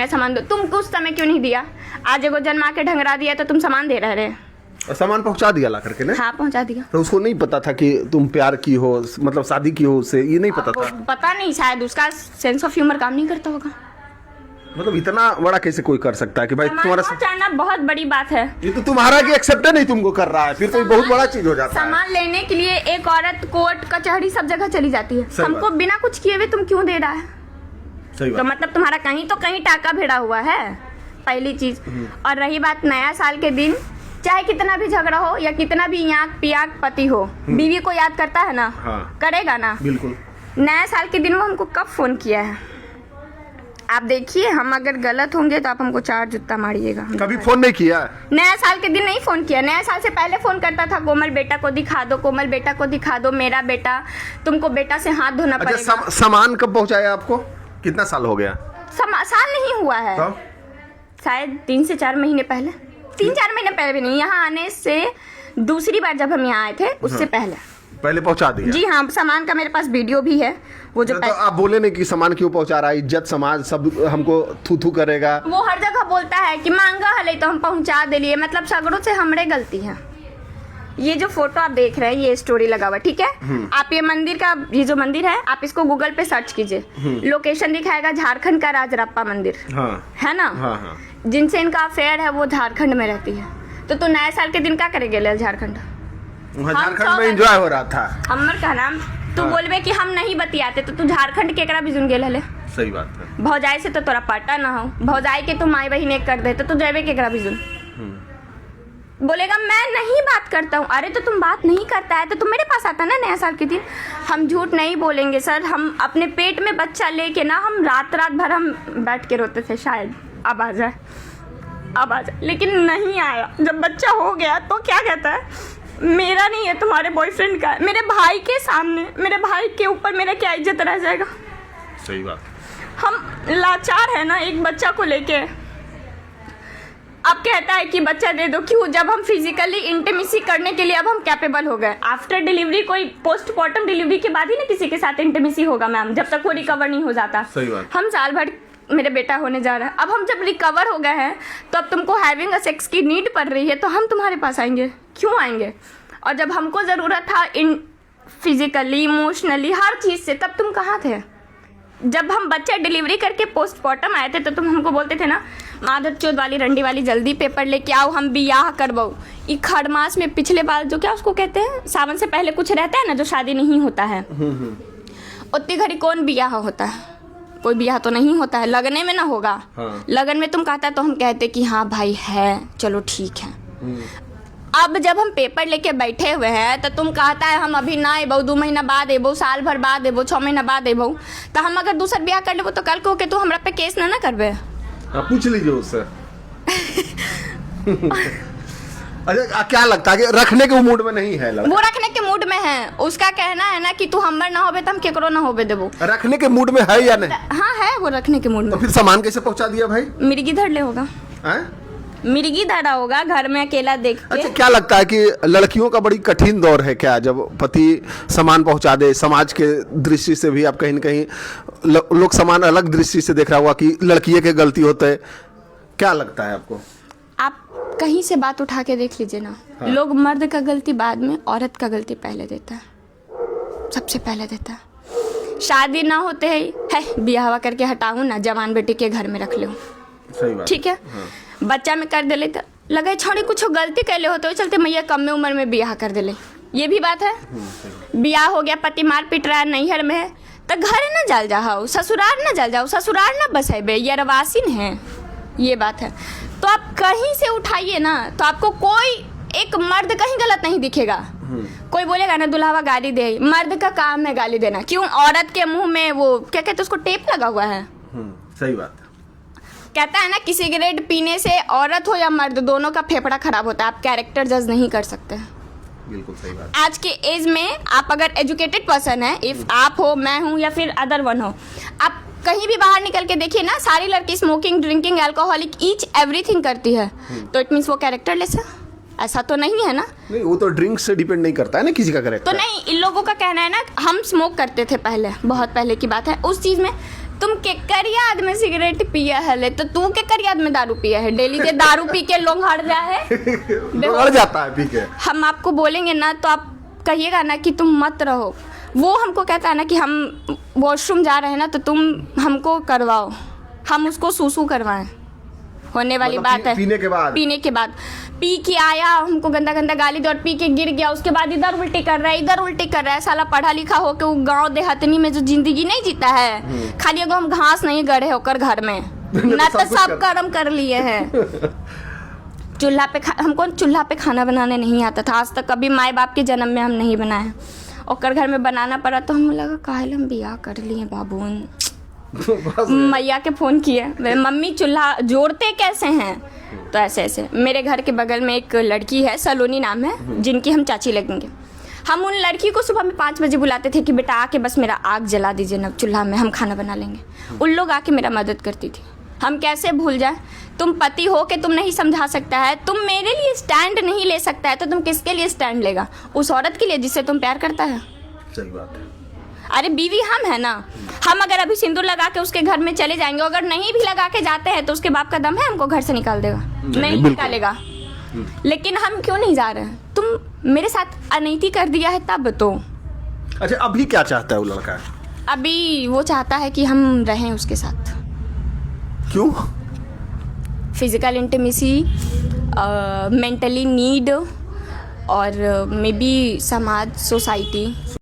सामान दो, तुम उस समय क्यों नहीं दिया? आज एगो जन्मा के ढंगरा दिया तो तुम सामान दे रहे। सामान पहुंचा दिया ला करके ने? हाँ पहुंचा दिया। तो उसको नहीं पता था कि तुम प्यार की हो, मतलब शादी की हो उससे, ये नहीं पता था? पता नहीं, शायद उसका सेंस ऑफ ह्यूमर काम नहीं करता होगा। मतलब इतना बड़ा कैसे कोई कर सकता है कि भाई तुम्हारा पहुंचाना बहुत बड़ी बात है। ये तो तुम्हारा की एक्सेप्ट नहीं तुमको कर रहा है, फिर तो ये बहुत बड़ा चीज हो जाता है। सामान लेने के लिए एक औरत कोर्ट कचहरी सब जगह चली जाती है, हमको बिना कुछ किए हुए तुम क्यों दे रहा है? सही तो मतलब तुम्हारा कहीं तो कहीं टाका भिड़ा हुआ है, पहली चीज। और रही बात नया साल के दिन, चाहे कितना भी झगड़ा हो या कितना भी याक पियाक पति हो, बीवी को याद करता है ना? हाँ। करेगा ना? बिल्कुल। नया साल के दिन वो हमको कब फोन किया है? आप देखिए, हम अगर गलत होंगे तो आप हमको 4 जूता मारिएगा। कभी फोन नहीं किया? नया साल के दिन नहीं फोन किया, नया साल से पहले फोन करता था, कोमल बेटा को दिखा दो, कोमल बेटा को दिखा दो, मेरा बेटा, तुमको बेटा से हाथ धोना पड़ेगा। सामान कब पहुंचाया आपको? कितना साल हो गया? साल नहीं हुआ है तो? शायद 3 से 4 महीने पहले। 3-4 महीने पहले भी नहीं, यहाँ आने से दूसरी बार जब हम यहाँ आए थे उससे पहले पहुंचा दिया। जी हाँ, सामान का मेरे पास वीडियो भी है। वो जो तो आप बोले नहीं कि सामान क्यों पहुंचा रहा है, इज्जत समाज सब हमको थू थू करेगा। वो हर जगह बोलता है कि मांगा हले तो हम पहुंचा दिलिए, मतलब सगड़ों से हमरे गलती है। ये जो फोटो आप देख रहे हैं, ये स्टोरी लगा हुआ, ठीक है? आप ये मंदिर का, ये जो मंदिर है, आप इसको गूगल पे सर्च कीजिए, लोकेशन दिखाएगा झारखंड का राजरप्पा मंदिर। हाँ। है ना? हाँ। जिनसे इनका अफेयर है वो झारखंड में रहती है। तो नए साल के दिन क्या करेंगे झारखंड? झारखंड में एंजॉय हो रहा था। हमर का नाम तू बोलबे कि हम नहीं बतियाते तो तू झारखंड केकरा बिजुन गेल हले? सही बात है। भौजाई से तो तोरा पता ना हो, भौजाई के तू माई बहन एक कर दे तो तू जेबे केकरा बिजुन? बोलेगा मैं नहीं बात करता हूँ। अरे तो तुम बात नहीं करता है तो तुम मेरे पास आता ना नया साल के दिन। हम झूठ नहीं बोलेंगे सर, हम अपने पेट में बच्चा लेके ना, हम रात भर हम बैठ के रोते थे, शायद अब आ जाए, लेकिन नहीं आया। जब बच्चा हो गया तो क्या कहता है, मेरा नहीं है तुम्हारे बॉयफ्रेंड का है। मेरे भाई के सामने, मेरे भाई के ऊपर मेरा क्या इज्जत रह जाएगा? सही बात। हम लाचार है ना एक बच्चा को लेके। अब कहता है कि बच्चा दे दो, क्यों? जब हम फिजिकली इंटीमेसी करने के लिए अब हम कैपेबल हो गए। आफ्टर डिलीवरी, कोई पोस्टमार्टम डिलीवरी के बाद ही ना किसी के साथ इंटीमेसी होगा मैम, जब तक वो रिकवर नहीं हो जाता। सही बात। हम साल भर, मेरे बेटा होने जा रहा है, अब हम जब रिकवर हो गए हैं तो अब तुमको हैविंग अ सेक्स की नीड पड़ रही है तो हम तुम्हारे पास आएंगे, क्यों आएंगे? और जब हमको ज़रूरत था इन फिजिकली, इमोशनली, हर चीज़ से, तब तुम कहाँ थे? जब हम बच्चा डिलीवरी करके पोस्टमार्टम आए थे तो तुम हमको बोलते थे ना, मादर चोद वाली रंडी वाली जल्दी पेपर लेके आओ, हम बियाह करवाओ। ये खड़मास में पिछले बार जो, क्या उसको कहते हैं, सावन से पहले कुछ रहता है ना जो शादी नहीं होता है, उतनी घड़ी कौन बियाह होता है? कोई बियाह तो नहीं होता है, लगने में ना होगा। हाँ। लगन में तुम कहता तो हम कहते कि हाँ भाई है, चलो ठीक है। अब जब हम पेपर लेके बैठे हुए हैं तो तुम कहता है हम अभी ना एबो, 2 महीना बाद एबो, साल भर बाद एबो, 6 महीना बाद एबो, तो हम अगर दूसर ब्याह कर लेबो तो कल को के तू हमरा पे केस ना करबे? पूछ लीजिए उससे। अच्छा, क्या लगता है कि रखने के मूड में नहीं है लड़का? वो रखने के मूड में है, उसका कहना है ना कि तू हमर ना होबे तो हम केकरो ना होबे देबो। रखने के मूड में है या नहीं? हाँ है, वो रखने के मूड में। तो फिर सामान कैसे पहुंचा दिया भाई? मिर्गी धर ले होगा, मिर्गी धरा होगा घर में अकेला देख के। अच्छा, क्या लगता है कि लड़कियों का बड़ी कठिन दौर है क्या, जब पति सामान पहुंचा दे? समाज के दृष्टि से भी आप कहीं न कहीं लोग सामान अलग दृष्टि से देख रहा हुआ कि लड़कियों के गलती होते है, क्या लगता है आपको? आप कहीं से बात उठा के देख लीजिए ना। हाँ। लोग मर्द का गलती बाद में, औरत का गलती पहले देता है, सबसे पहले देता है। शादी ना होते है बियाह करके हटाऊं ना, जवान बेटी के घर में रख लो, सही बात, ठीक है। हाँ। बच्चा में कर देले तो लगे छोड़ी कुछ गलती कैले होते, चलते मैया कम में उम्र में बियाह कर देले, ये भी बात है। बियाह हो गया, पति मार पीट रहा है, नैहर में है, तो घर न जल जाओ, ससुराल न जल जाओ, ससुराल न बसेबे, ये रवासीन है, ये बात है। तो आप कहीं से उठाइए ना, तो आपको कोई एक मर्द कहीं गलत नहीं दिखेगा। कोई बोलेगा ना दुल्हावा गाली दे, मर्द का काम है गाली देना, क्यों? औरत के मुंह में वो क्या कहते हैं उसको, टेप लगा हुआ है। सही बात। कहता है ना कि सिगरेट पीने से औरत हो या मर्द, दोनों का फेफड़ा खराब होता है। आप कैरेक्टर जज नहीं कर सकते। बिल्कुल सही बात। आज के एज में आप अगर एजुकेटेड पर्सन है, इफ आप हो, मैं हूँ या फिर अदर वन हो, आप कहीं भी बाहर निकल के देखिए ना, सारी लड़की smoking, drinking, alcoholic, each everything करती है, तो इट मीन्स वो कैरेक्टरलेस है? ऐसा तो नहीं है ना। नहीं, वो तो ड्रिंक से डिपेंड नहीं करता है ना किसी का कैरेक्टर। तो नहीं, इन लोगों का कहना है ना, हम स्मोक करते थे पहले, बहुत पहले की बात है, उस चीज में तुम केकर याद में सिगरेट पिया है ले, तो तू केकर याद में दारू पिया है? डेली के दारू पी के लोग हट जा है। बढ़ जाता है पी के। हम आपको बोलेंगे ना तो आप कहिएगा ना कि तुम मत रहो। वो हमको कहता है ना कि हम वॉशरूम जा रहे हैं ना तो तुम हमको करवाओ, हम उसको सूसू करवाएं, होने वाली मतलब बात है। पीने के बाद पी के आया, हमको गंदा गंदा गाली दे और पी के गिर गया, उसके बाद इधर उल्टी कर रहा है, इधर उल्टी कर रहा है। साला पढ़ा लिखा हो के वो गांव देहातनी में जो जिंदगी नहीं जीता है, खाली एगो हम घास नहीं गड़े होकर घर में ना तो सब कर्म कर लिए हैं। हमको चूल्हा पे खाना बनाने नहीं आता था आज तक, कभी माए बाप के जन्म में हम नहीं बनाए। और घर में बनाना पड़ा तो हम लगा काहे हम बियाह कर लिए बाबून। मैया के फ़ोन किए, मम्मी चूल्हा जोड़ते कैसे हैं? तो ऐसे ऐसे मेरे घर के बगल में एक लड़की है, सलोनी नाम है, जिनकी हम चाची लगेंगे। हम उन लड़की को सुबह में 5 बजे बुलाते थे कि बेटा आके बस मेरा आग जला दीजिए ना चूल्हा में, हम खाना बना लेंगे। उन लोग आके मेरा मदद करती थी। हम कैसे भूल जाए? तुम पति हो के तुम नहीं समझा सकता है, तुम मेरे लिए स्टैंड नहीं ले सकता है, तो तुम किसके लिए स्टैंड लेगा? उस औरत के लिए जिससे तुम प्यार करता है। सही बात है। अरे बीवी हम है ना, हम अगर अभी सिंदूर लगा के उसके घर में चले जाएंगे, अगर नहीं भी लगा के जाते हैं तो उसके बाप का दम है हमको घर से निकाल देगा? नहीं निकालेगा। लेकिन हम क्यों नहीं जा रहे हैं? तुम मेरे साथ अनैति कर दिया है तब तो। अच्छा अभी क्या चाहता है वो लड़का? अभी वो चाहता है कि हम रहें उसके साथ। क्यों? फिजिकल इंटीमेसी, मेंटली नीड और मे बी समाज, सोसाइटी।